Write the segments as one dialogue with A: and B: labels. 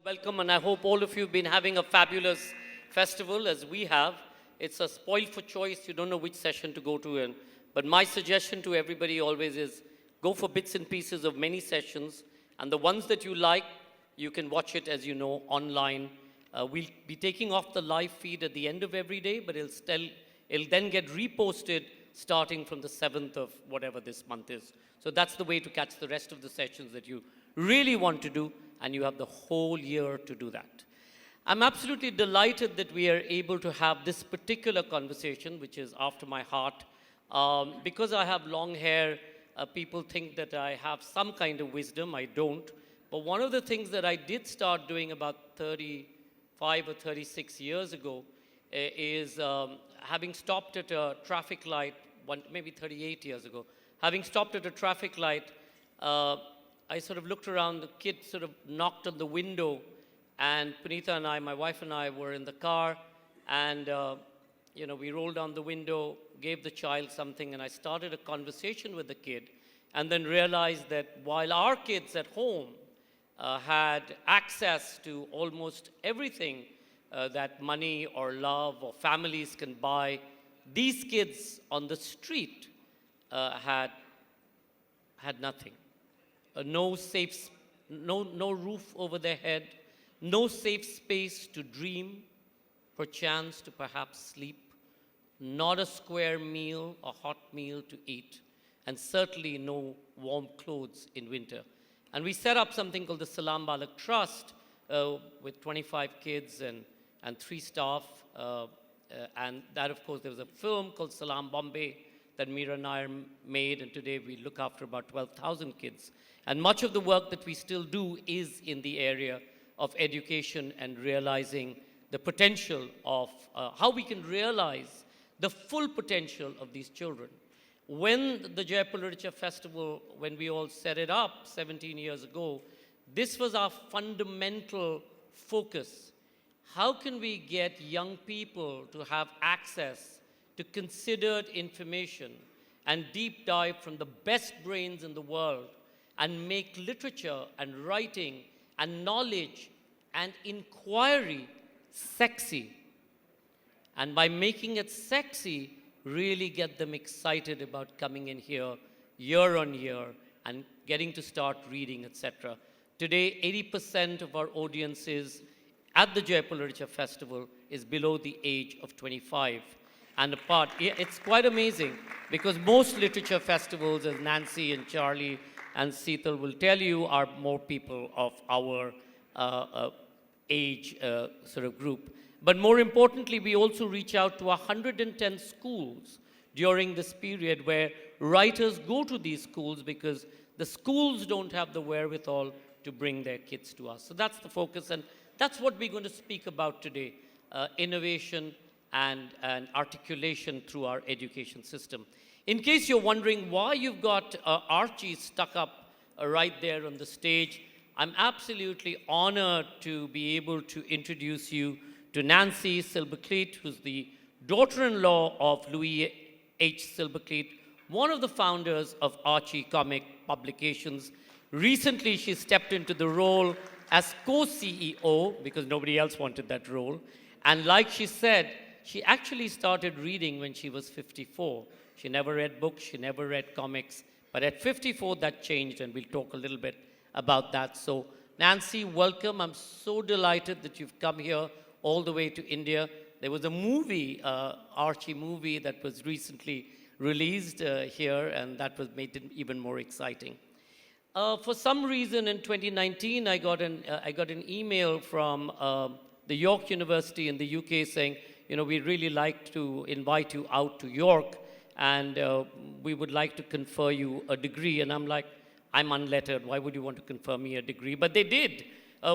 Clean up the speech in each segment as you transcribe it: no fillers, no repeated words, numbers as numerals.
A: Welcome, and I hope all of you have been having a fabulous festival as we have. It's a spoil for choice. You don't know which session to go to. But my suggestion to everybody always is go for bits and pieces of many sessions. And the ones that you like, you can watch it, as you know, online. We'll be taking off the live feed at the end of every day, but it'll then get reposted starting from the 7th of whatever this month is. So that's the way to catch the rest of the sessions that you really want to do, and you have the whole year to do that. I'm absolutely delighted that we are able to have this particular conversation, which is after my heart. Because I have long hair, people think that I have some kind of wisdom. I don't. But one of the things that I did start doing about 35 or 36 years ago is having stopped at a traffic light, maybe 38 years ago, having stopped at a traffic light, I sort of looked around, the kid sort of knocked on the window, and Punitha and I, my wife and I, were in the car, and we rolled down the window, gave the child something, and I started a conversation with the kid, and then realized that while our kids at home had access to almost everything that money or love or families can buy, these kids on the street had nothing. No roof over their head, no safe space to dream, perchance to perhaps sleep, not a square meal, a hot meal to eat, and certainly no warm clothes in winter. And we set up something called the Salam Balak Trust with 25 kids and 3 staff. And that, of course, there was a film called Salam Bombay that Meera Nair made, and today we look after about 12,000 kids. And much of the work that we still do is in the area of education and realizing the potential of how we can realize the full potential of these children. When the Jaipur Literature Festival, when we all set it up 17 years ago, this was our fundamental focus. How can we get young people to have access to considered information and deep dive from the best brains in the world and make literature and writing and knowledge and inquiry sexy? And by making it sexy, really get them excited about coming in here year on year and getting to start reading, etc. Today, 80% of our audiences at the Jaipur Literature Festival is below the age of 25. And it's quite amazing because most literature festivals, as Nancy and Charlie and Seetal will tell you, are more people of our age sort of group. But more importantly, we also reach out to 110 schools during this period where writers go to these schools because the schools don't have the wherewithal to bring their kids to us. So that's the focus, and that's what we're going to speak about today, innovation and articulation through our education system. In case you're wondering why you've got Archie stuck up right there on the stage, I'm absolutely honored to be able to introduce you to Nancy Silberkleit, who's the daughter-in-law of Louis H. Silberkleit, one of the founders of Archie Comic Publications. Recently, she stepped into the role as co-CEO because nobody else wanted that role. And like she said, she actually started reading when she was 54. She never read books, she never read comics, but at 54 that changed, and we'll talk a little bit about that. So Nancy, welcome. I'm so delighted that you've come here all the way to India. There was a movie, Archie movie, that was recently released here, and that made it even more exciting. For some reason in 2019, I got an email from the York University in the UK saying, we'd really like to invite you out to York, and we would like to confer you a degree. And I'm like, I'm unlettered. Why would you want to confer me a degree? But they did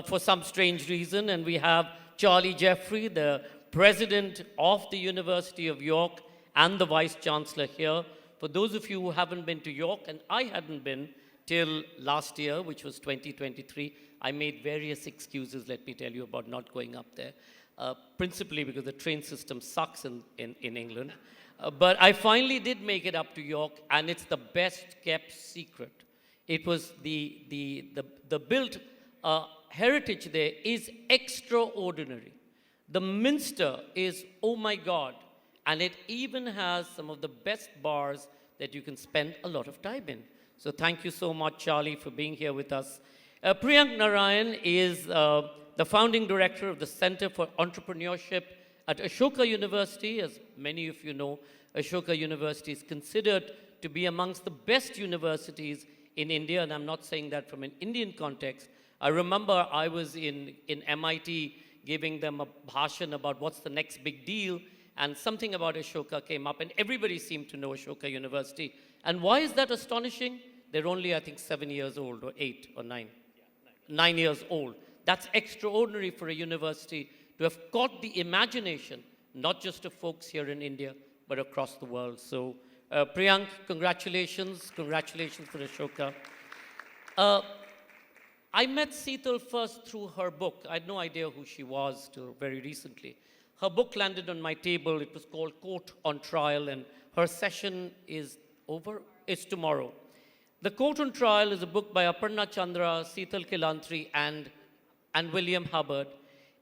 A: for some strange reason. And we have Charlie Jeffrey, the president of the University of York and the vice chancellor here. For those of you who haven't been to York, and I hadn't been till last year, which was 2023, I made various excuses, let me tell you, about not going up there. Principally because the train system sucks in England. But I finally did make it up to York, and it's the best kept secret. It was the built heritage there is extraordinary. The Minster is, oh my God, and it even has some of the best bars that you can spend a lot of time in. So thank you so much, Charlie, for being here with us. Priyank Narayan is the founding director of the Center for Entrepreneurship at Ashoka University. As many of you know, Ashoka University is considered to be amongst the best universities in India, and I'm not saying that from an Indian context. I remember I was in MIT giving them a bhashan about what's the next big deal, and something about Ashoka came up, and everybody seemed to know Ashoka University. And why is that astonishing? They're only, I think, 7 years old, or 8 or 9. 9 years old. That's extraordinary for a university to have caught the imagination, not just of folks here in India, but across the world. So, Priyank, congratulations. Congratulations for Ashoka. I met Seetal first through her book. I had no idea who she was till very recently. Her book landed on my table. It was called Court on Trial, and her session is over. It's tomorrow. The Court on Trial is a book by Aparna Chandra, Seetal Kilantri, and William Hubbard.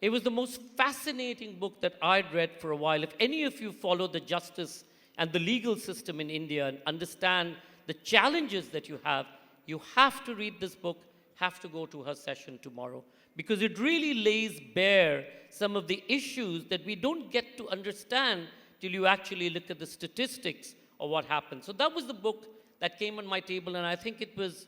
A: It was the most fascinating book that I'd read for a while. If any of you follow the justice and the legal system in India and understand the challenges that you have to read this book, have to go to her session tomorrow, because it really lays bare some of the issues that we don't get to understand till you actually look at the statistics of what happened. So that was the book that came on my table, and I think it was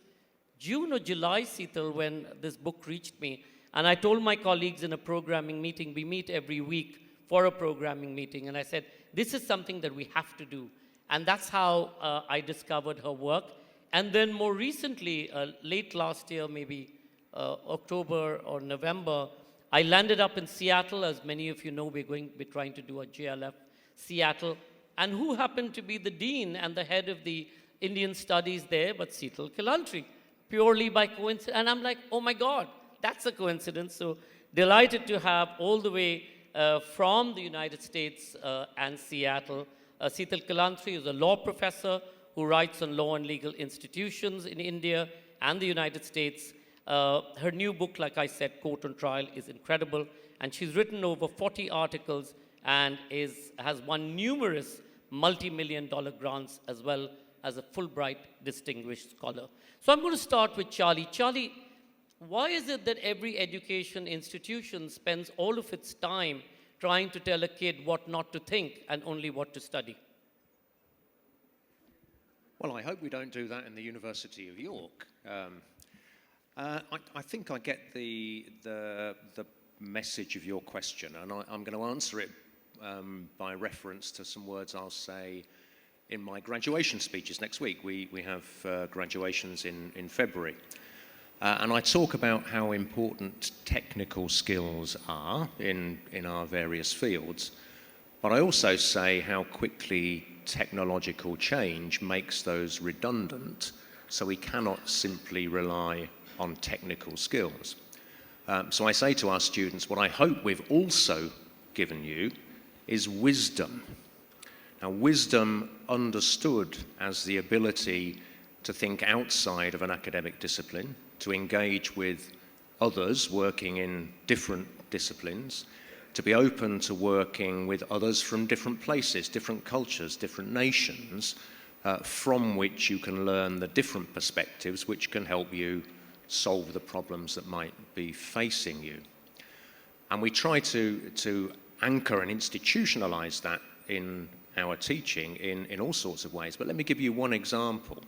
A: June or July, Seetal, when this book reached me. And I told my colleagues in a programming meeting, we meet every week for a programming meeting, and I said, this is something that we have to do. And that's how I discovered her work. And then more recently, late last year, maybe October or November, I landed up in Seattle. As many of you know, we're trying to do a JLF Seattle. And who happened to be the dean and the head of the Indian studies there but Seetal Kilantri, purely by coincidence. And I'm like, oh my God, that's a coincidence. So delighted to have all the way from the United States and Seattle. Seetal Kilantri is a law professor who writes on law and legal institutions in India and the United States. Her new book, like I said, Court on Trial, is incredible. And she's written over 40 articles and has won numerous multi-million-dollar grants, as well as a Fulbright Distinguished Scholar. So I'm going to start with Charlie. Charlie, why is it that every education institution spends all of its time trying to tell a kid what not to think and only what to study?
B: Well, I hope we don't do that in the University of York. I think I get the message of your question, and I'm going to answer it by reference to some words I'll say in my graduation speeches next week. We have graduations in February. And I talk about how important technical skills are in our various fields, but I also say how quickly technological change makes those redundant, so we cannot simply rely on technical skills. So I say to our students, what I hope we've also given you is wisdom. Now, wisdom understood as the ability to think outside of an academic discipline, to engage with others working in different disciplines, to be open to working with others from different places, different cultures, different nations, from which you can learn the different perspectives which can help you solve the problems that might be facing you. And we try to anchor and institutionalize that in our teaching in all sorts of ways. But let me give you one example.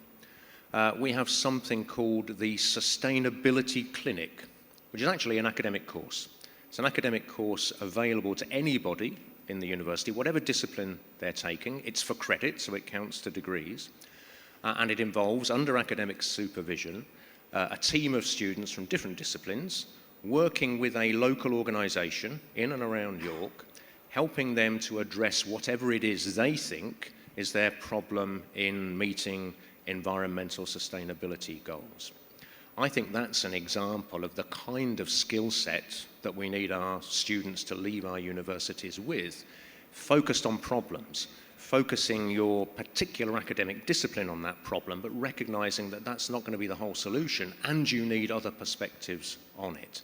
B: We have something called the Sustainability Clinic, which is actually an academic course. It's an academic course available to anybody in the university, whatever discipline they're taking. It's for credit, so it counts to degrees. And it involves, under academic supervision, a team of students from different disciplines working with a local organization in and around York, helping them to address whatever it is they think is their problem in meeting environmental sustainability goals. I think that's an example of the kind of skill set that we need our students to leave our universities with, focused on problems, focusing your particular academic discipline on that problem, but recognizing that that's not going to be the whole solution and you need other perspectives on it.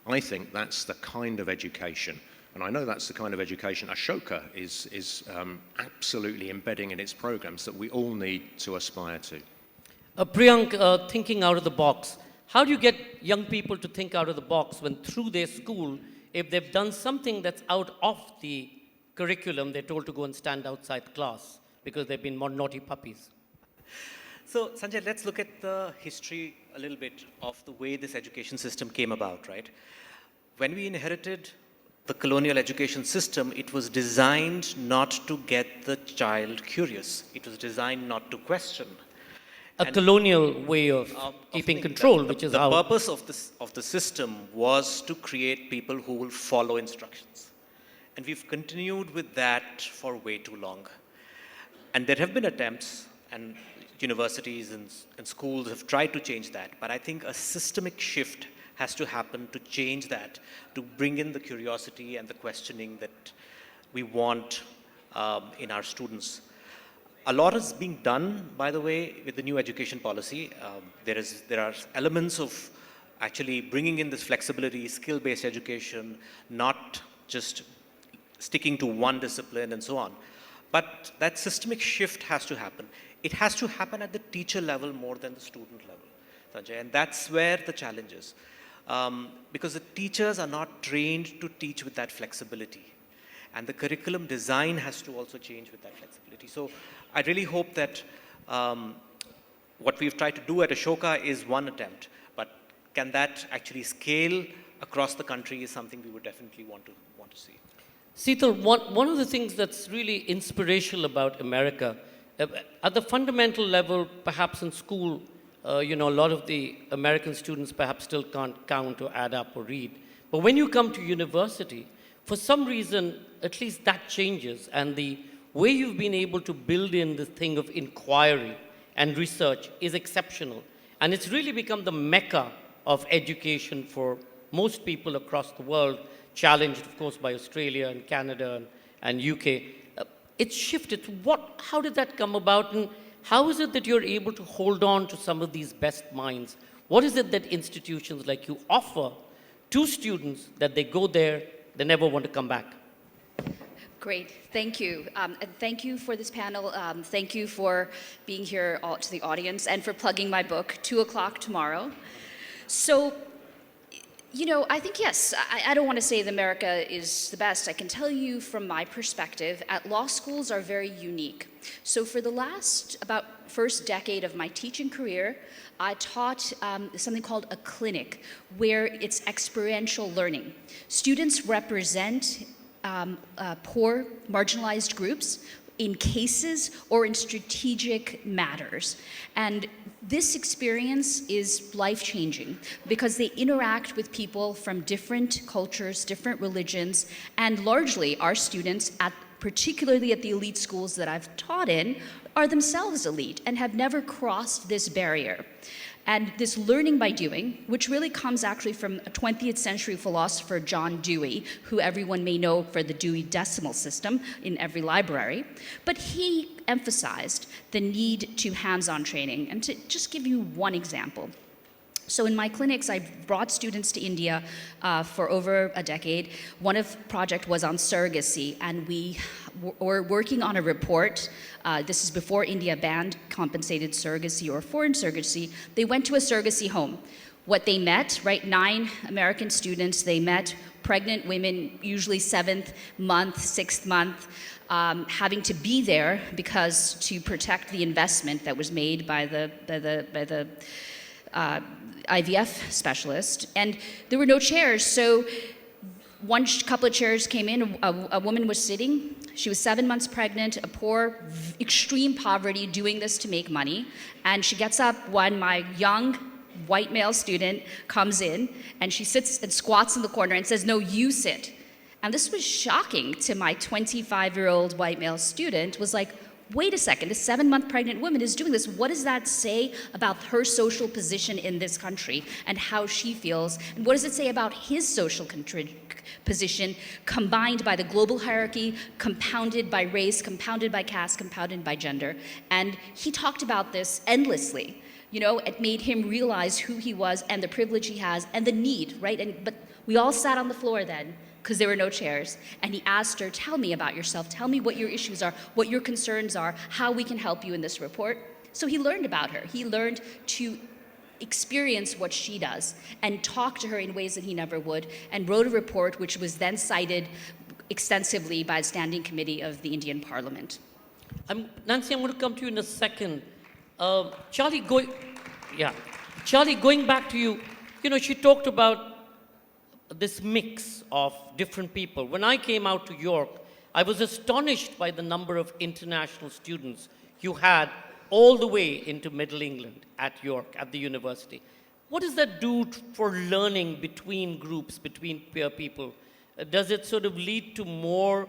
B: I think that's the kind of education, and I know that's the kind of education Ashoka is absolutely embedding in its programs that we all need to aspire to.
A: Priyank, thinking out of the box. How do you get young people to think out of the box when through their school, if they've done something that's out of the curriculum, they're told to go and stand outside the class because they've been more naughty puppies?
C: So, Sanjay, let's look at the history a little bit of the way this education system came about, right? When we inherited the colonial education system, it was designed not to get the child curious. It was designed not to question.
A: A colonial way of keeping control, which is
C: the
A: how...
C: The purpose of the system was to create people who will follow instructions. And we've continued with that for way too long. And there have been attempts, and universities and schools have tried to change that, but I think a systemic shift has to happen to change that, to bring in the curiosity and the questioning that we want in our students. A lot is being done, by the way, with the new education policy. There are elements of actually bringing in this flexibility, skill-based education, not just sticking to one discipline and so on. But that systemic shift has to happen. It has to happen at the teacher level more than the student level, Sanjay, and that's where the challenge is. Because the teachers are not trained to teach with that flexibility. And the curriculum design has to also change with that flexibility. So I really hope that what we've tried to do at Ashoka is one attempt, but can that actually scale across the country is something we would definitely want to see.
A: Seetal, one of the things that's really inspirational about America, at the fundamental level, perhaps in school, a lot of the American students perhaps still can't count or add up or read. But when you come to university, for some reason, at least that changes. And the way you've been able to build in the thing of inquiry and research is exceptional. And it's really become the mecca of education for most people across the world, challenged, of course, by Australia and Canada and UK. It's shifted. How did that come about? And how is it that you're able to hold on to some of these best minds? What is it that institutions like you offer to students that they go there, they never want to come back?
D: Great, thank you. And thank you for this panel. Thank you for being here to the audience and for plugging my book, 2 o'clock tomorrow. So, I think, yes, I don't want to say that America is the best. I can tell you from my perspective, law schools are very unique. So for the about first decade of my teaching career, I taught something called a clinic, where it's experiential learning. Students represent poor, marginalized groups in cases or in strategic matters. And this experience is life-changing because they interact with people from different cultures, different religions, and largely our students, particularly at the elite schools that I've taught in, are themselves elite and have never crossed this barrier. And this learning by doing, which really comes actually from a 20th century philosopher, John Dewey, who everyone may know for the Dewey Decimal System in every library, but he emphasized the need to hands-on training. And to just give you one example. So in my clinics, I brought students to India for over a decade. One of the project was on surrogacy, and we were working on a report. This is before India banned compensated surrogacy or foreign surrogacy. They went to a surrogacy home. What they met, right, 9 American students, they met pregnant women, usually 7th month, 6th month, having to be there because to protect the investment that was made by the IVF specialist, and there were no chairs. So one couple of chairs came in, a woman was sitting, she was 7 months pregnant, a poor, extreme poverty, doing this to make money, and she gets up when my young white male student comes in, and she sits and squats in the corner and says, "No, you sit." And this was shocking to my 25-year-old white male student, was like, wait a second, a 7-month pregnant woman is doing this. What does that say about her social position in this country and how she feels? And what does it say about his social position, combined by the global hierarchy, compounded by race, compounded by caste, compounded by gender? And he talked about this endlessly. You know, it made him realize who he was and the privilege he has and the need, right? But we all sat on the floor then because there were no chairs. And he asked her, tell me about yourself. Tell me what your issues are, what your concerns are, how we can help you in this report. So he learned about her. He learned to experience what she does and talk to her in ways that he never would, and wrote a report which was then cited extensively by the Standing Committee of the Indian Parliament.
A: Nancy, I'm going to come to you in a second. Charlie, going back to you, you know, she talked about this mix of different people. When I came out to York, I was astonished by the number of international students you had all the way into Middle England at York, at the university. What does that do for learning between groups, between peer people? Does it sort of lead to more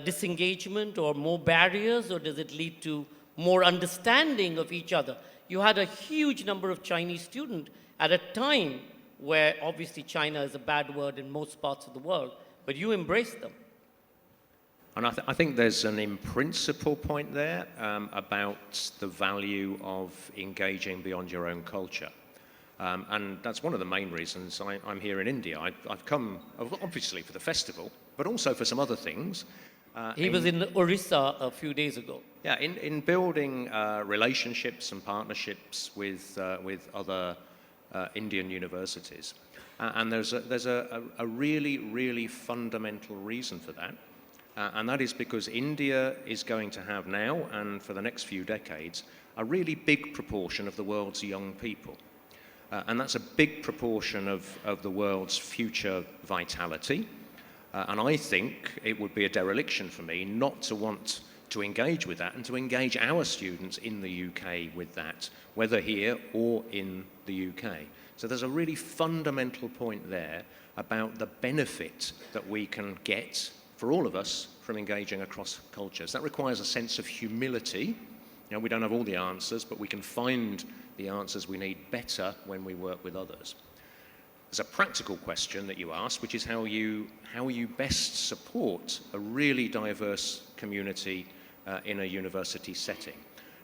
A: disengagement or more barriers, or does it lead to more understanding of each other? You had a huge number of Chinese students at a time where obviously China is a bad word in most parts of the world, but you embraced them.
B: And I think there's an in-principle point there about the value of engaging beyond your own culture. And that's one of the main reasons I'm here in India. I've come, obviously, for the festival, but also for some other things.
A: He was in Orissa a few days ago.
B: Yeah, in building relationships and partnerships with other Indian universities. And there's a really, really fundamental reason for that. And that is because India is going to have now, and for the next few decades, a really big proportion of the world's young people. And that's a big proportion of the world's future vitality. And I think it would be a dereliction for me not to want to engage with that and to engage our students in the UK with that, whether here or in the UK. So there's a really fundamental point there about the benefit that we can get for all of us from engaging across cultures. That requires a sense of humility. You know, we don't have all the answers, but we can find the answers we need better when we work with others. There's a practical question that you asked, which is how you best support a really diverse community in a university setting.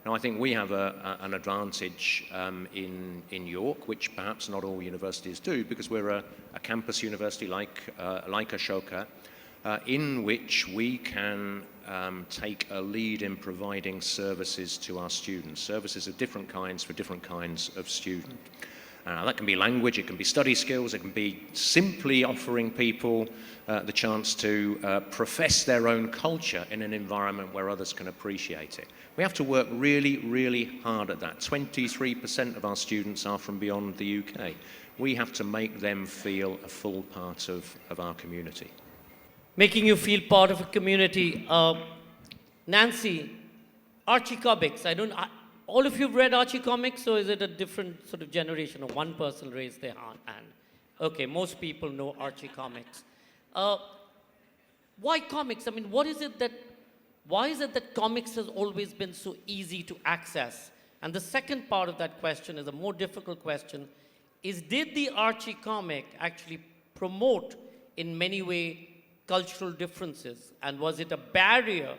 B: Now, I think we have an advantage in York, which perhaps not all universities do, because we're a campus university like Ashoka, in which we can take a lead in providing services to our students, services of different kinds for different kinds of student. That can be language, it can be study skills, it can be simply offering people the chance to profess their own culture in an environment where others can appreciate it. We have to work really, really hard at that. 23% of our students are from beyond the UK. We have to make them feel a full part of our community.
A: Making you feel part of a community. Nancy, Archie comics. All of you have read Archie comics, or is it a different sort of generation? Or one person raised their hand? Okay, most people know Archie comics. Why comics? I mean, why is it that comics has always been so easy to access? And the second part of that question is a more difficult question, did the Archie comic actually promote in many ways cultural differences? And was it a barrier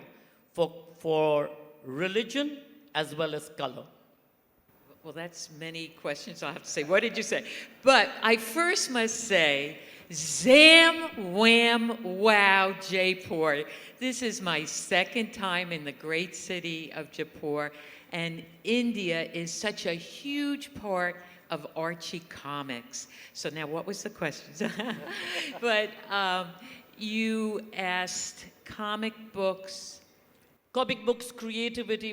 A: for religion as well as color?
E: Well, that's many questions I'll have to say. What did you say? But I first must say, Zam, wham, wow, Jaipur. This is my second time in the great city of Jaipur, and India is such a huge part of Archie comics. So now what was the question? But you asked comic books.
A: Comic books, creativity,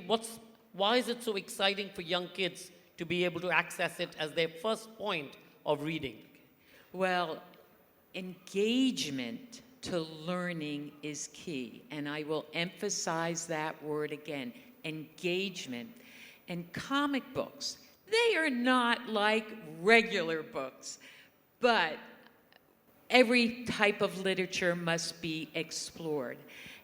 A: why is it so exciting for young kids to be able to access it as their first point of reading?
E: Well, engagement to learning is key, and I will emphasize that word again, engagement. And comic books, they are not like regular books, but every type of literature must be explored.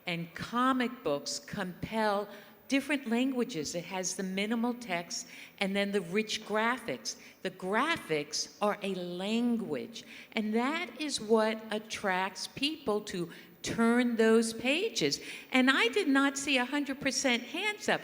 E: And comic books compel different languages. It has the minimal text and then the rich graphics. The graphics are a language, and that is what attracts people to turn those pages. And I did not see 100% hands up.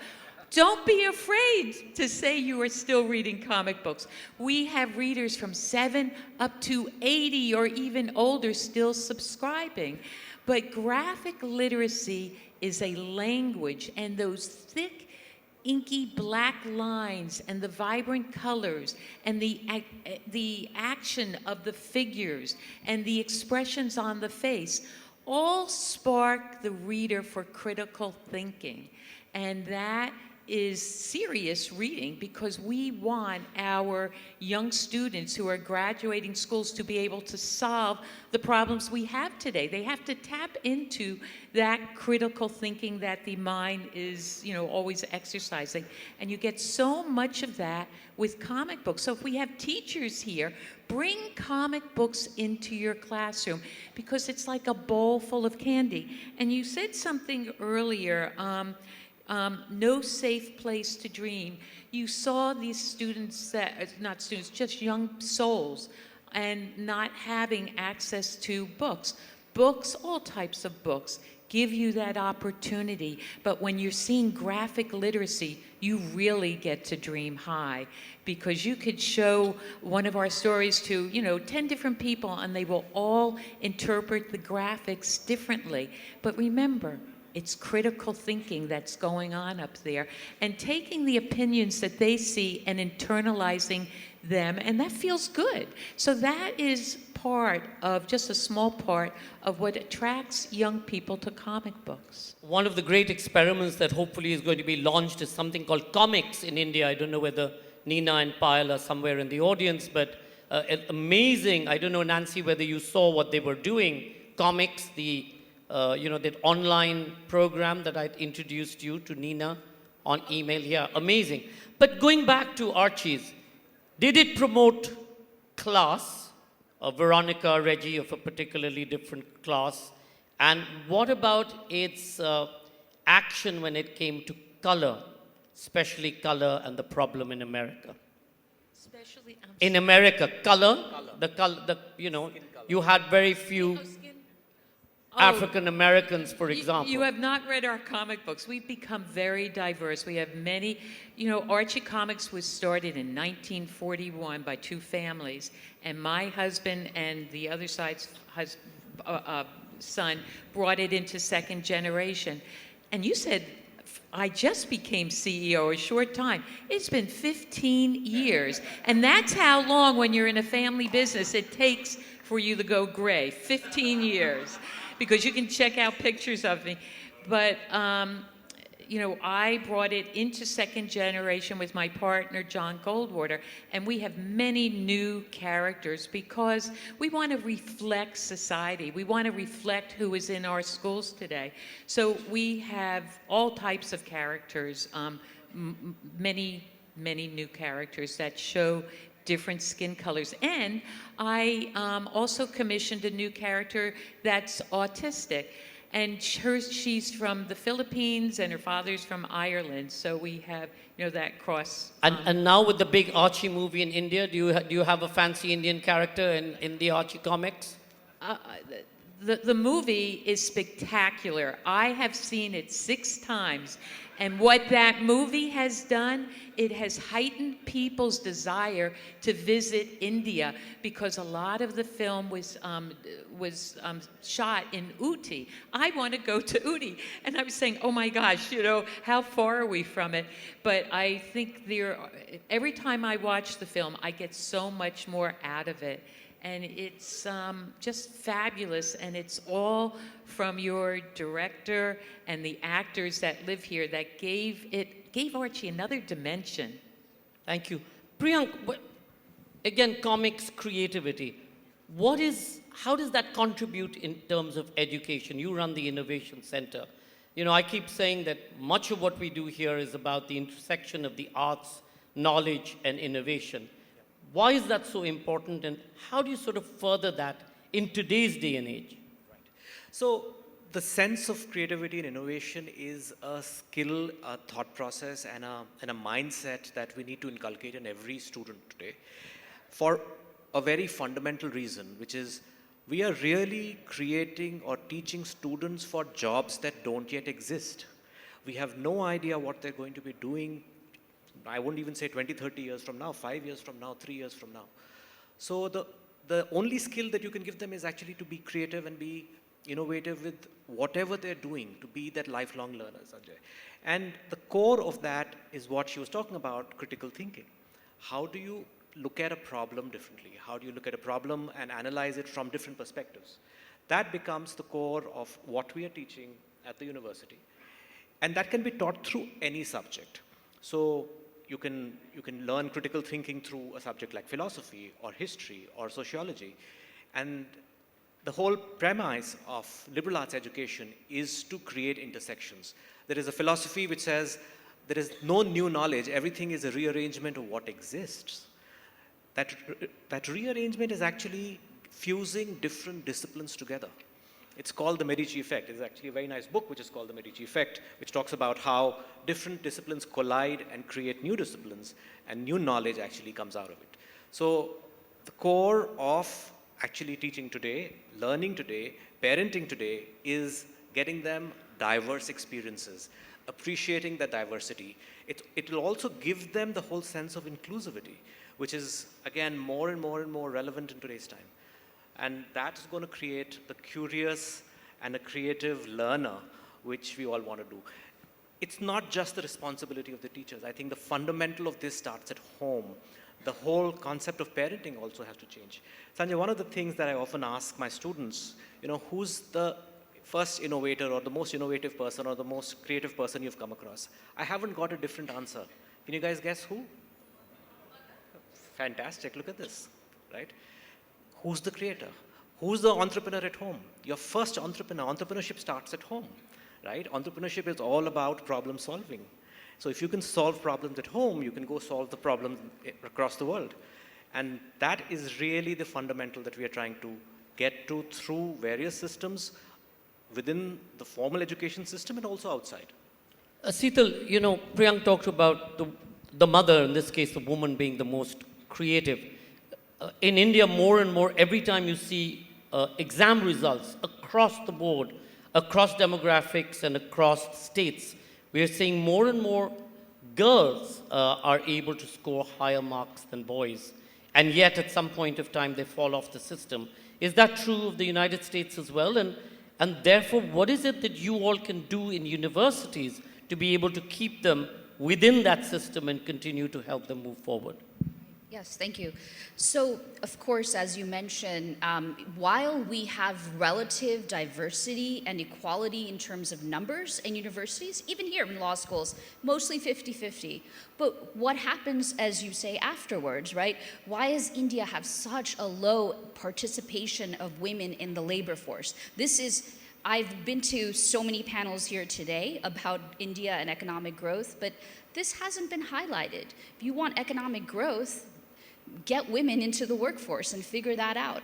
E: Don't be afraid to say you are still reading comic books. We have readers from 7 up to 80 or even older still subscribing. But graphic literacy is a language, and those thick, inky black lines and the vibrant colors and the action of the figures and the expressions on the face all spark the reader for critical thinking. And that is serious reading, because we want our young students who are graduating schools to be able to solve the problems we have today. They have to tap into that critical thinking that the mind is, always exercising. And you get so much of that with comic books. So if we have teachers here, bring comic books into your classroom, because it's like a bowl full of candy. And you said something earlier, no safe place to dream. You saw these students, not students, just young souls, and not having access to books. Books, all types of books, give you that opportunity. But when you're seeing graphic literacy, you really get to dream high, because you could show one of our stories to, 10 different people, and they will all interpret the graphics differently. But remember, it's critical thinking that's going on up there, and taking the opinions that they see and internalizing them, and that feels good. So that is part of, just a small part of what attracts young people to comic books.
A: One of the great experiments that hopefully is going to be launched is something called comics in India. I don't know whether Nina and Payal are somewhere in the audience, but amazing. I don't know, Nancy, whether you saw what they were doing. Comics, that online program that I introduced you to, Nina, on email. Yeah, amazing. But going back to Archie's, did it promote class? Veronica, Reggie of a particularly different class. And what about its action when it came to color, especially color and the problem in America?
E: Especially
A: in America, color. You had very few African Americans, for example.
E: You have not read our comic books. We've become very diverse. We have many, Archie Comics was started in 1941 by two families, and my husband and the other side's son brought it into second generation. And you said, I just became CEO a short time. It's been 15 years. And that's how long, when you're in a family business, it takes for you to go gray. 15 years. Because you can check out pictures of me. But, I brought it into second generation with my partner, John Goldwater, and we have many new characters because we want to reflect society. We want to reflect who is in our schools today. So we have all types of characters, many new characters that show different skin colors. And I also commissioned a new character that's autistic. And she's from the Philippines and her father's from Ireland. So we have, that cross.
A: And now with the big Archie movie in India, do you have a fancy Indian character in the Archie comics?
E: The movie is spectacular. I have seen it 6 times. And what that movie has done, it has heightened people's desire to visit India, because a lot of the film was shot in Ooty. I want to go to Ooty. And I was saying, oh my gosh, how far are we from it? But I think every time I watch the film, I get so much more out of it. And it's just fabulous, and it's all from your director and the actors that live here that gave Archie another dimension.
A: Thank you. Priyank, again, comics creativity. How does that contribute in terms of education? You run the Innovation Center. I keep saying that much of what we do here is about the intersection of the arts, knowledge, and innovation. Why is that so important, and how do you sort of further that in today's day and age?
C: So the sense of creativity and innovation is a skill, a thought process, and a mindset that we need to inculcate in every student today for a very fundamental reason, which is we are really creating or teaching students for jobs that don't yet exist. We have no idea what they're going to be doing. I won't even say 20, 30 years from now, 5 years from now, 3 years from now. So the only skill that you can give them is actually to be creative and be innovative with whatever they're doing, to be that lifelong learner, Sanjay. And the core of that is what she was talking about, critical thinking. How do you look at a problem differently? How do you look at a problem and analyze it from different perspectives? That becomes the core of what we are teaching at the university. And that can be taught through any subject. So you can learn critical thinking through a subject like philosophy or history or sociology. And the whole premise of liberal arts education is to create intersections. There is a philosophy which says there is no new knowledge, everything is a rearrangement of what exists. That rearrangement is actually fusing different disciplines together. It's called the Medici effect. It's actually a very nice book which is called the Medici effect, which talks about how different disciplines collide and create new disciplines, and new knowledge actually comes out of it. So the core of actually teaching today, learning today, parenting today is getting them diverse experiences, appreciating the diversity. It will also give them the whole sense of inclusivity, which is, again, more and more and more relevant in today's time. And that's going to create the curious and a creative learner, which we all want to do. It's not just the responsibility of the teachers. I think the fundamental of this starts at home. The whole concept of parenting also has to change. Sanjay, one of the things that I often ask my students, who's the first innovator or the most innovative person or the most creative person you've come across? I haven't got a different answer. Can you guys guess who? Fantastic, look at this, right? Who's the creator? Who's the entrepreneur at home? Your first entrepreneurship starts at home, right? Entrepreneurship is all about problem solving. So if you can solve problems at home, you can go solve the problems across the world. And that is really the fundamental that we are trying to get to through various systems within the formal education system and also outside.
A: Seetal, Priyank talked about the mother, in this case, the woman being the most creative. In India, more and more, every time you see exam results across the board, across demographics and across states, we are seeing more and more girls are able to score higher marks than boys. And yet, at some point of time, they fall off the system. Is that true of the United States as well? And therefore, what is it that you all can do in universities to be able to keep them within that system and continue to help them move forward?
D: Yes, thank you. So, of course, as you mentioned, while we have relative diversity and equality in terms of numbers in universities, even here in law schools, mostly 50-50. But what happens, as you say, afterwards, right? Why does India have such a low participation of women in the labor force? I've been to so many panels here today about India and economic growth, but this hasn't been highlighted. If you want economic growth, get women into the workforce and figure that out.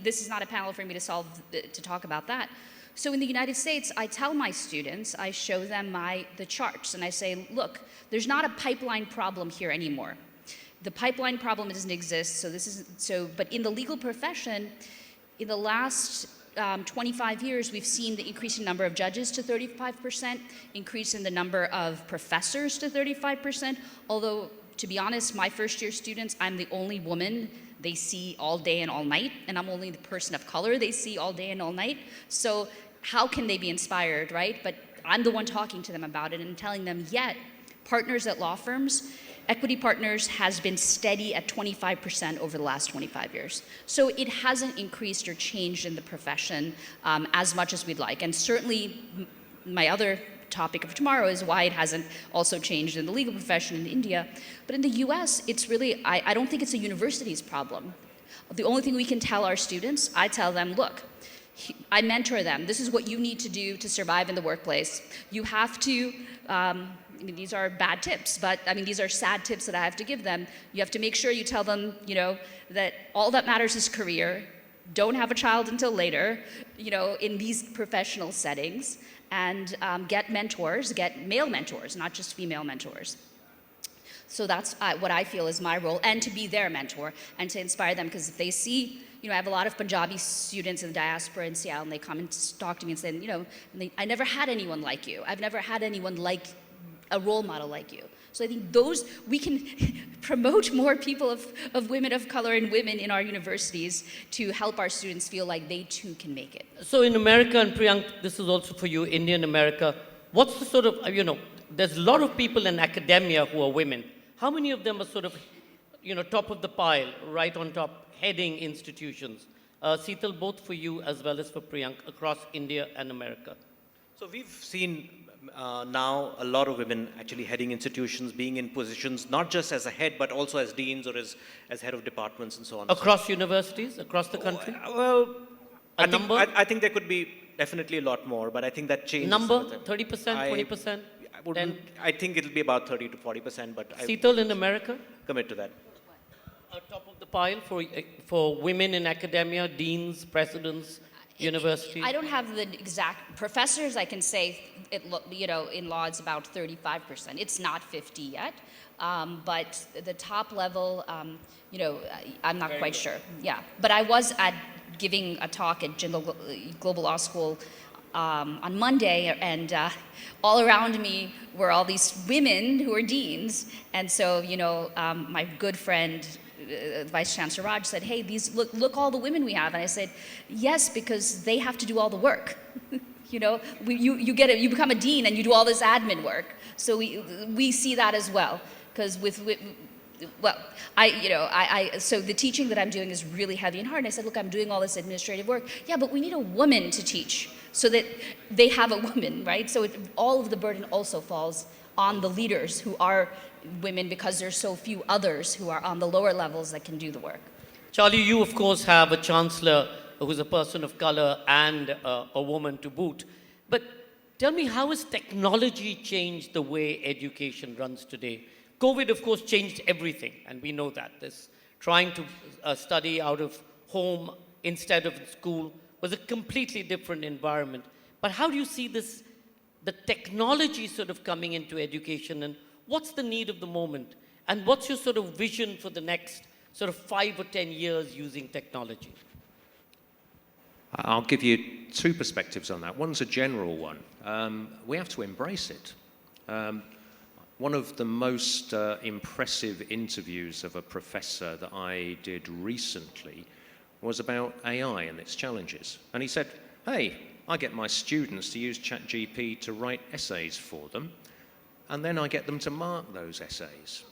D: This is not a panel for me to talk about that. So in the United States, I tell my students, I show them the charts, and I say, look, there's not a pipeline problem here anymore. The pipeline problem doesn't exist, but in the legal profession, in the last 25 years, we've seen the increase in number of judges to 35%, increase in the number of professors to 35%, although, to be honest, my first-year students, I'm the only woman they see all day and all night, and I'm only the person of color they see all day and all night. So how can they be inspired, right? But I'm the one talking to them about it and telling them, yet, partners at law firms, equity partners has been steady at 25% over the last 25 years. So it hasn't increased or changed in the profession as much as we'd like. And certainly, my other topic of tomorrow is why it hasn't also changed in the legal profession in India. But in the US, it's really, I don't think it's a university's problem. The only thing we can tell our students, I tell them, look, I mentor them. This is what you need to do to survive in the workplace. You have to, these are bad tips, but these are sad tips that I have to give them. You have to make sure you tell them, that all that matters is career. don't have a child until later, in these professional settings, and get mentors, get male mentors, not just female mentors. So that's what I feel is my role, and to be their mentor and to inspire them, because if they see, I have a lot of Punjabi students in the diaspora in Seattle, and they come and talk to me and say, I never had anyone like you. I've never had anyone like a role model like you. So I think we can promote more people of women of color and women in our universities to help our students feel like they too can make it.
A: So in America, and Priyank, this is also for you, Indian America, what's the sort of, there's a lot of people in academia who are women. How many of them are sort of, top of the pile, right on top, heading institutions? Seetal, both for you as well as for Priyank, across India and America.
C: So we've seen now a lot of women actually heading institutions, being in positions, not just as a head, but also as deans or as head of departments and so on.
A: Across universities, across the country?
C: Well,
A: I
C: I think there could be definitely a lot more, but I think that changes.
A: Number, 30%, 20%?
C: I think it'll be about 30 to 40%, but
A: Seetal in America?
C: Commit to that.
A: Top of the pile for women in academia, deans, presidents, universities?
D: I don't have the exact professors. I can say in law it's about 35%. It's not 50 yet, but the top level, I'm not quite sure. Yeah, but I was giving a talk at Global Law School on Monday, and all around me were all these women who are deans, and so my good friend, Vice Chancellor Raj, said, "Hey, look all the women we have," and I said, "Yes, because they have to do all the work." You become a dean and you do all this admin work, so we see that as well, because so the teaching that I'm doing is really heavy and hard. And I said, look, I'm doing all this administrative work. Yeah, but we need a woman to teach so that they have a woman, right? So all of the burden also falls on the leaders who are women, because there's so few others who are on the lower levels that can do the work.
A: Charlie, you of course have a chancellor who's a person of color and a woman to boot. But tell me, how has technology changed the way education runs today? COVID, of course, changed everything, and we know that. This trying to study out of home instead of school was a completely different environment. But how do you see this, the technology sort of coming into education, and what's the need of the moment? And what's your sort of vision for the next sort of 5 or 10 years using technology?
B: I'll give you two perspectives on that. One's a general one. We have to embrace it. One of the most impressive interviews of a professor that I did recently was about AI and its challenges. And he said, hey, I get my students to use ChatGPT to write essays for them, and then I get them to mark those essays.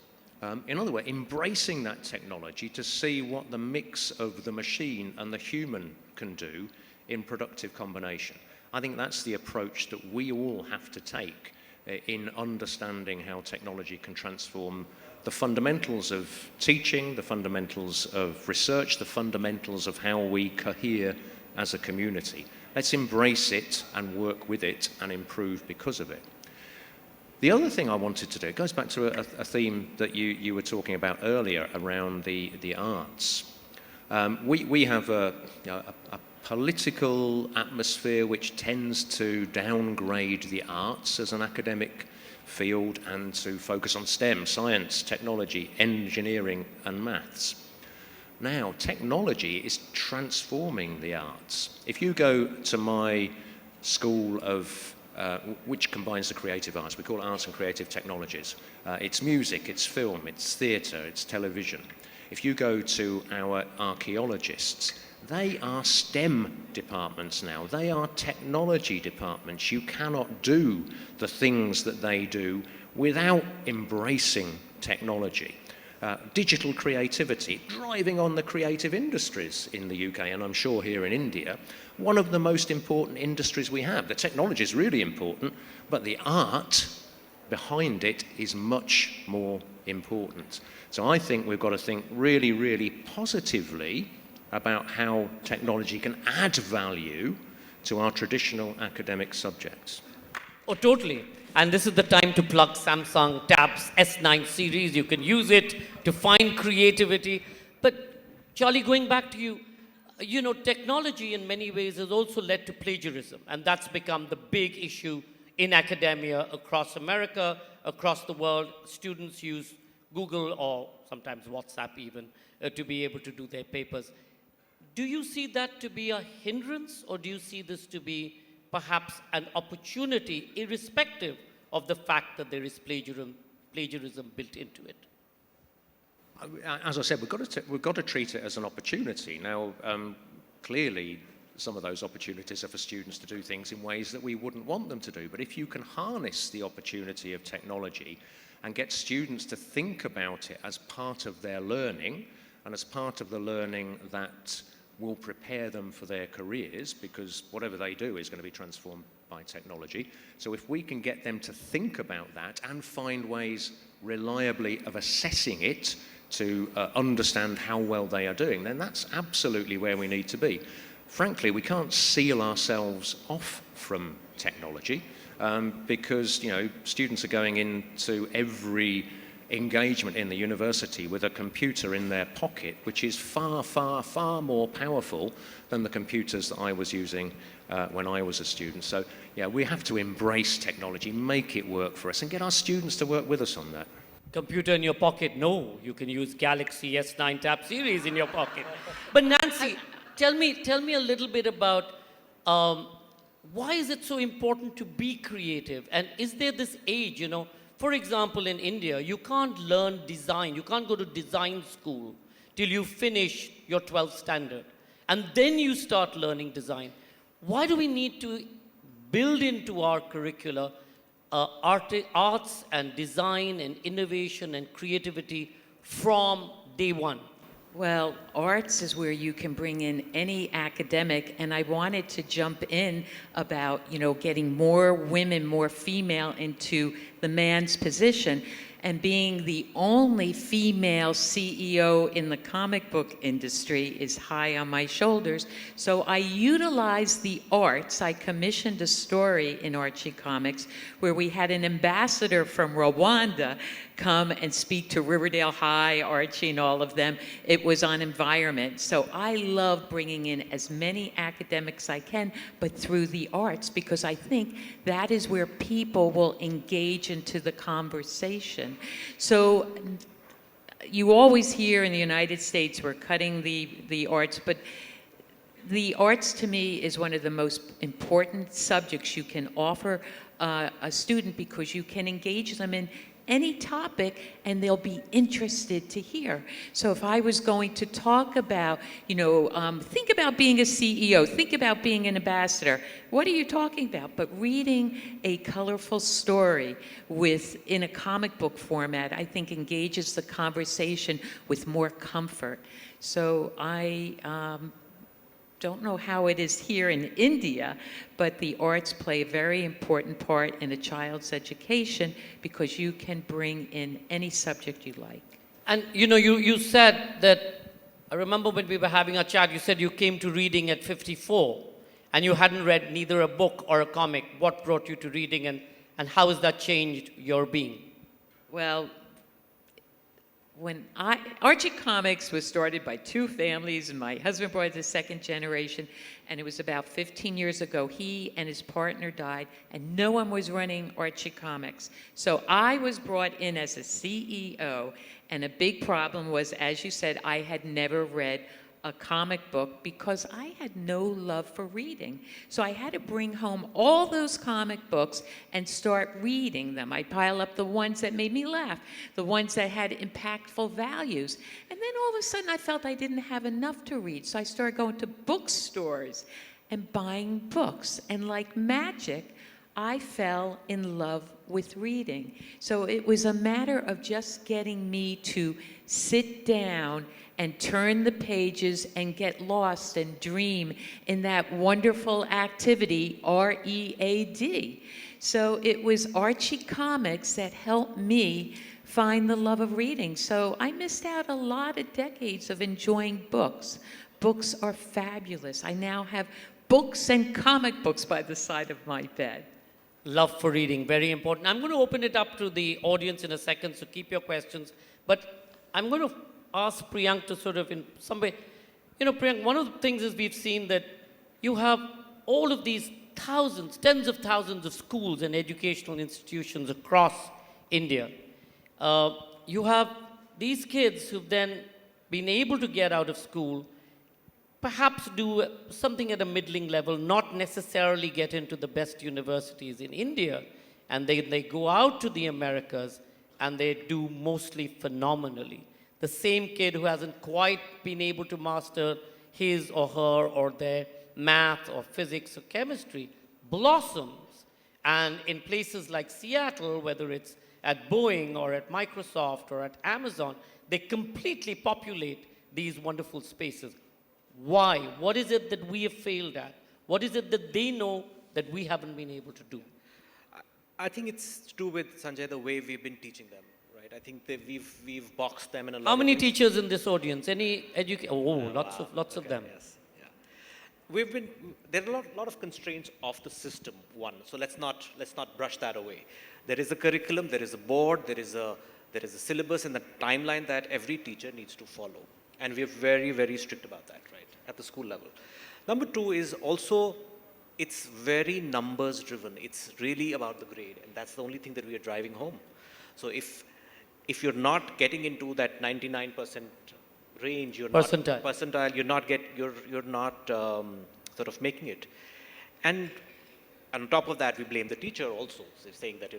B: In other words, embracing that technology to see what the mix of the machine and the human can do in productive combination. I think that's the approach that we all have to take in understanding how technology can transform the fundamentals of teaching, the fundamentals of research, the fundamentals of how we cohere as a community. Let's embrace it and work with it and improve because of it. The other thing I wanted to do, it goes back to a theme that you were talking about earlier around the arts. We have a political atmosphere which tends to downgrade the arts as an academic field and to focus on STEM, science, technology, engineering, and maths. Now, technology is transforming the arts. If you go to my school of which combines the creative arts. We call it Arts and Creative Technologies. It's music, it's film, it's theatre, it's television. If you go to our archaeologists, they are STEM departments now. They are technology departments. You cannot do the things that they do without embracing technology. Digital creativity, driving on the creative industries in the UK, and I'm sure here in India, one of the most important industries we have. The technology is really important, but the art behind it is much more important. So I think we've got to think really, really positively about how technology can add value to our traditional academic subjects.
A: Oh, totally. And this is the time to plug Samsung Tabs S9 series. You can use it to find creativity. But Charlie, going back to you, you know, technology in many ways has also led to plagiarism, and that's become the big issue in academia across America, across the world. Students use Google or sometimes WhatsApp even to be able to do their papers. Do you see that to be a hindrance, or do you see this to be perhaps an opportunity, irrespective of the fact that there is plagiarism built into it?
B: As I said, we've got to treat it as an opportunity. Now, clearly, some of those opportunities are for students to do things in ways that we wouldn't want them to do. But if you can harness the opportunity of technology and get students to think about it as part of their learning, and as part of the learning that will prepare them for their careers, because whatever they do is going to be transformed by technology. So if we can get them to think about that and find ways reliably of assessing it to understand how well they are doing, then that's absolutely where we need to be. Frankly, we can't seal ourselves off from technology because, you know, students are going into every engagement in the university with a computer in their pocket, which is far, far, far more powerful than the computers that I was using when I was a student. So, yeah, we have to embrace technology, make it work for us, and get our students to work with us on that.
A: Computer in your pocket? No, you can use Galaxy S9 Tab series in your pocket. But Nancy, tell me a little bit about why is it so important to be creative? And is there this age, you know, for example, in India, you can't learn design, you can't go to design school till you finish your 12th standard. And then you start learning design. Why do we need to build into our curricula arts and design and innovation and creativity from day one?
E: Well, arts is where you can bring in any academic, and I wanted to jump in about, you know, getting more women, more female into the man's position, and being the only female CEO in the comic book industry is high on my shoulders. So I utilized the arts. I commissioned a story in Archie Comics where we had an ambassador from Rwanda come and speak to Riverdale High, Archie, and all of them. It was on environment. So I love bringing in as many academics I can, but through the arts, because I think that is where people will engage into the conversation. So you always hear in the United States, we're cutting the arts, but the arts to me is one of the most important subjects you can offer a student, because you can engage them in any topic and they'll be interested to hear. So if I was going to talk about, you know, think about being a CEO, think about being an ambassador, what are you talking about? But reading a colorful story in a comic book format, I think engages the conversation with more comfort. So I don't know how it is here in India, but the arts play a very important part in a child's education, because you can bring in any subject you like.
A: And you know, you said that, I remember when we were having a chat, you said you came to reading at 54 and you hadn't read neither a book or a comic. What brought you to reading, and how has that changed your being?
E: Well, Archie Comics was started by two families, and my husband brought the second generation, and it was about 15 years ago. He and his partner died, and no one was running Archie Comics. So I was brought in as a CEO, and a big problem was, as you said, I had never read a comic book because I had no love for reading. So I had to bring home all those comic books and start reading them. I'd pile up the ones that made me laugh, the ones that had impactful values. And then all of a sudden I felt I didn't have enough to read. So I started going to bookstores and buying books. And like magic, I fell in love with reading. So it was a matter of just getting me to sit down and turn the pages and get lost and dream in that wonderful activity, R-E-A-D. So it was Archie Comics that helped me find the love of reading. So I missed out a lot of decades of enjoying books. Books are fabulous. I now have books and comic books by the side of my bed.
A: Love for reading, very important. I'm going to open it up to the audience in a second, so keep your questions. But I'm going to ask Priyank to sort of, in some way, You know, Priyank, one of the things is we've seen that you have all of these thousands, tens of thousands of schools and educational institutions across India. You have these kids who've then been able to get out of school, perhaps do something at a middling level, not necessarily get into the best universities in India, and they go out to the Americas and they do mostly phenomenally. The same kid who hasn't quite been able to master his or her or their math or physics or chemistry blossoms. And in places like Seattle, whether it's at Boeing or at Microsoft or at Amazon, they completely populate these wonderful spaces. Why? What is it that we have failed at? What is it that they know that we haven't been able to do?
C: I think it's to do with, Sanjay, the way we've been teaching them, right? I think that we've boxed them in a lot
A: How
C: of
A: many
C: ways.
A: teachers in this audience? Any lots of
C: Okay,
A: them.
C: Yes, yeah. There are a lot of constraints of the system, one. So let's not brush that away. There is a curriculum, there is a board, there is a syllabus and a timeline that every teacher needs to follow. And we are very, very strict about that, right, at the school level. Number two is also, it's very numbers driven. It's really about the grade, and that's the only thing that we are driving home. So if you're not getting into that 99% range,
A: Percentile.
C: you're not sort of making it. And on top of that, we blame the teacher also, saying that,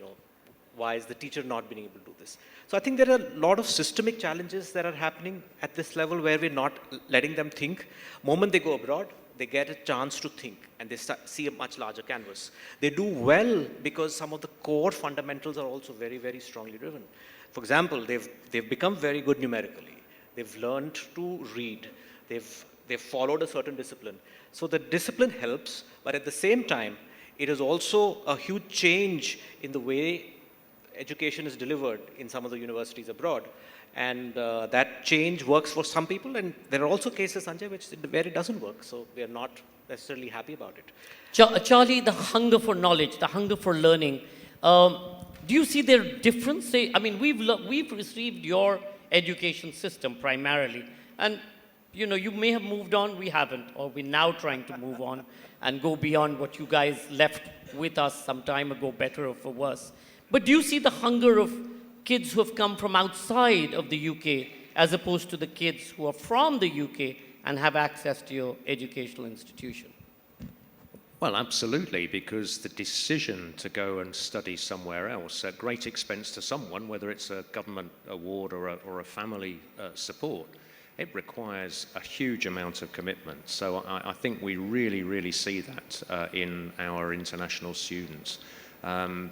C: why is the teacher not being able to do this? So I think there are a lot of systemic challenges that are happening at this level where we're not letting them think. Moment they go abroad, they get a chance to think and they see a much larger canvas. They do well because some of the core fundamentals are also very, very strongly driven. For example, they've become very good numerically. They've learned to read. They've followed a certain discipline. So the discipline helps, but at the same time, it is also a huge change in the way education is delivered in some of the universities abroad. And that change works for some people, and there are also cases, Sanjay, where it doesn't work, so we are not necessarily happy about it.
A: Charlie, the hunger for knowledge, the hunger for learning, do you see their difference? We've received your education system primarily, and you may have moved on, we haven't, or we're now trying to move on and go beyond what you guys left with us some time ago, better or for worse. But do you see the hunger of kids who have come from outside of the UK as opposed to the kids who are from the UK and have access to your educational institution?
B: Well, absolutely, because the decision to go and study somewhere else at great expense to someone, whether it's a government award or a family support, it requires a huge amount of commitment. So I think we really, really see that in our international students. And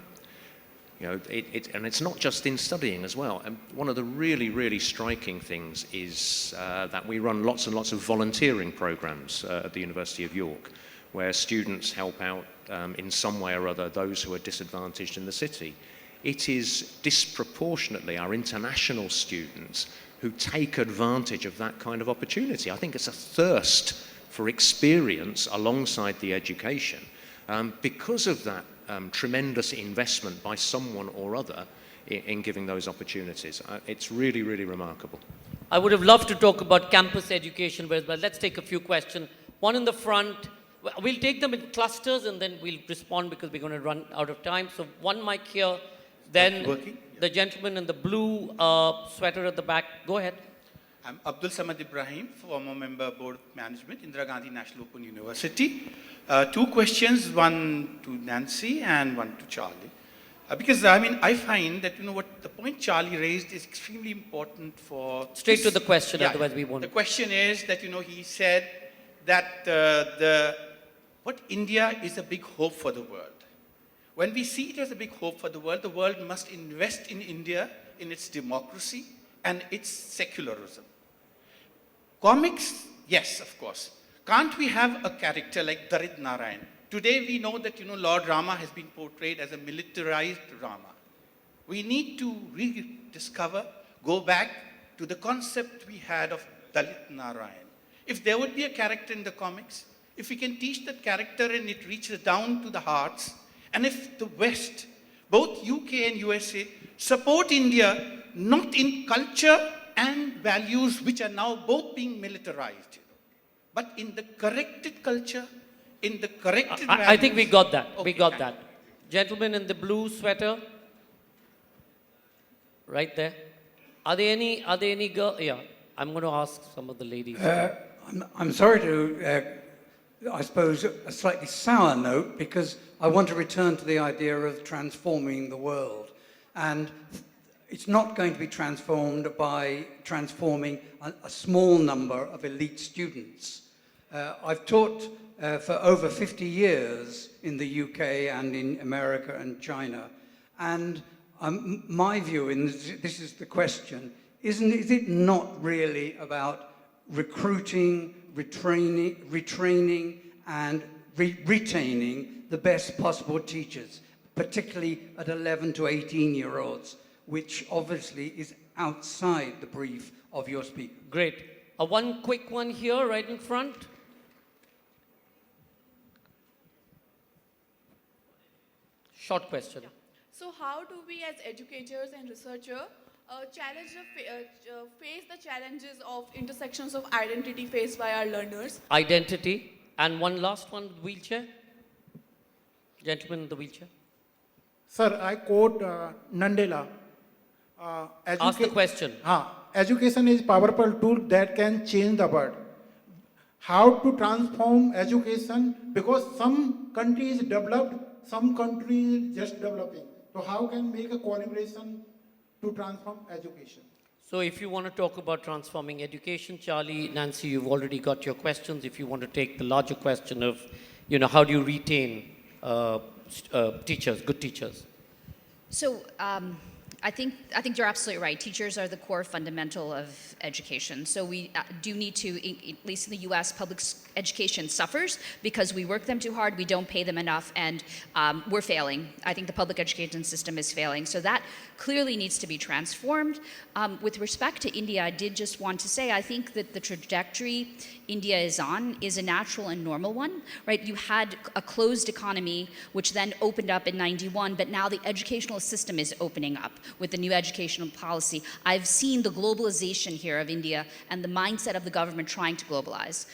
B: it's not just in studying as well. And one of the really, really striking things is that we run lots and lots of volunteering programs at the University of York, where students help out in some way or other those who are disadvantaged in the city. It is disproportionately our international students who take advantage of that kind of opportunity. I think it's a thirst for experience alongside the education because of that tremendous investment by someone or other in giving those opportunities. It's really, really remarkable.
A: I would have loved to talk about campus education, but let's take a few questions. One in the front. We'll take them in clusters and then we'll respond because we're going to run out of time. So one mic here, then the gentleman in the blue sweater at the back. Go ahead.
F: I'm Abdul Samad Ibrahim, former member Board of Management, Indira Gandhi National Open University. Two questions, one to Nancy and one to Charlie. Because I find that what the point Charlie raised is extremely important for...
A: Straight to the question, otherwise we won't.
F: The question is that, he said that what India is a big hope for the world. When we see it as a big hope for the world must invest in India, in its democracy and its secularism. Comics, yes, of course. Can't we have a character like Darit Narayan? Today we know that, Lord Rama has been portrayed as a militarized Rama. We need to rediscover, go back to the concept we had of Dalit Narayan. If there would be a character in the comics, if we can teach that character and it reaches down to the hearts, and if the West, both UK and USA, support India, not in culture and values which are now both being militarized. but in the corrected culture, in the corrected
A: I think we
F: values.
A: got that. We
F: Okay,
A: got
F: thank
A: that. Gentleman in the blue sweater, right there. Are there any girl? Yeah, I'm going to ask some of the ladies.
G: I'm sorry to, I suppose, a slightly sour note, because I want to return to the idea of transforming the world. And it's not going to be transformed by transforming a small number of elite students. I've taught for over 50 years in the UK and in America and China. And my view, and this is the question, is it not really about recruiting, retraining, and retaining the best possible teachers, particularly at 11 to 18-year-olds, which obviously is outside the brief of your speaker?
A: Great. One quick one here, right in front. Short question.
H: So how do we as educators and researchers face the challenges of intersections of identity faced by our learners?
A: Identity. And one last one, wheelchair. Gentleman in the wheelchair.
I: Sir, I quote Nandela.
A: Ask the question.
I: Education is a powerful tool that can change the world. How to transform education? Because some countries developed, some countries just developing. So how can make a collaboration to transform education?
A: So if you want to talk about transforming education, Charlie, Nancy, you've already got your questions. If you want to take the larger question of, how do you retain teachers, good teachers?
D: So I think you're absolutely right. Teachers are the core fundamental of education. So we do need to, at least in the U.S., public education suffers because we work them too hard, we don't pay them enough, and we're failing. I think the public education system is failing. So that clearly needs to be transformed. With respect to India, I did just want to say, I think that the trajectory India is on is a natural and normal one, right? You had a closed economy, which then opened up in '91, but now the educational system is opening up with the new educational policy. I've seen the globalization here of India and the mindset of the government trying to globalize,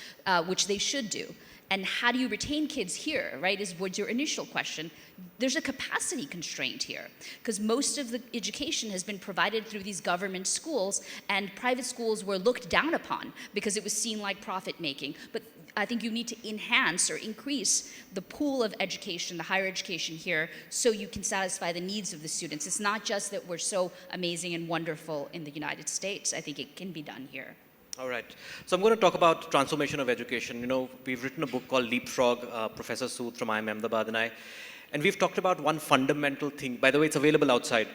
D: which they should do. And how do you retain kids here, right, was your initial question. There's a capacity constraint here because most of the education has been provided through these government schools, and private schools were looked down upon because it was seen like profit making. But I think you need to enhance or increase the pool of education, the higher education here, so you can satisfy the needs of the students. It's not just that we're so amazing and wonderful in the United States. I think it can be done here.
C: All right. So I'm going to talk about transformation of education. We've written a book called Leapfrog, Professor Sood from IIM Ahmedabad and I. And we've talked about one fundamental thing. By the way, it's available outside.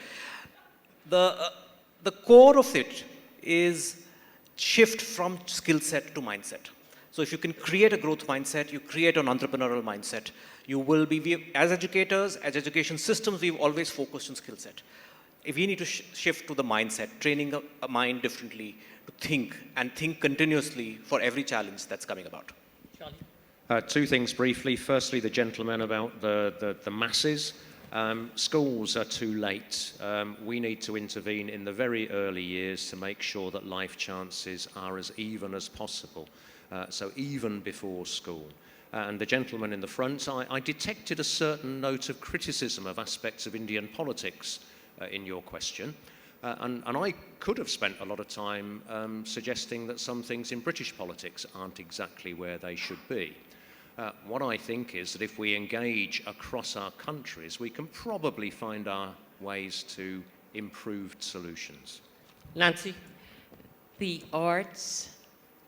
C: The core of it is shift from skill set to mindset. So if you can create a growth mindset, you create an entrepreneurial mindset, you will be, as educators, as education systems, we've always focused on skill set. If we need to shift to the mindset, training a mind differently, to think and think continuously for every challenge that's coming about.
A: Charlie?
B: Two things briefly. Firstly, the gentleman about the masses. Schools are too late. We need to intervene in the very early years to make sure that life chances are as even as possible. So even before school. And the gentleman in the front, I detected a certain note of criticism of aspects of Indian politics in your question. And I could have spent a lot of time suggesting that some things in British politics aren't exactly where they should be. What I think is that if we engage across our countries, we can probably find our ways to improved solutions.
A: Nancy?
E: The arts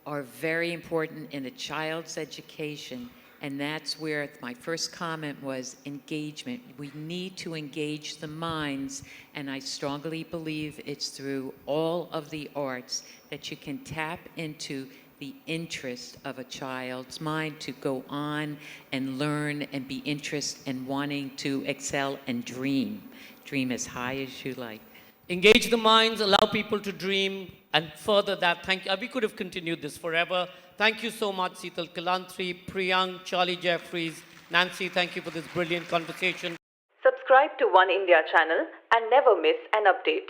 E: are very important in a child's education, and that's where my first comment was engagement. We need to engage the minds, and I strongly believe it's through all of the arts that you can tap into the interest of a child's mind to go on and learn and be interested and wanting to excel and dream. Dream as high as you like.
A: Engage the minds, allow people to dream, and further that, thank you. We could have continued this forever. Thank you so much, Seetal Kalantri, Priyank, Charlie Jeffries, Nancy, thank you for this brilliant conversation.
J: Subscribe to One India channel and never miss an update.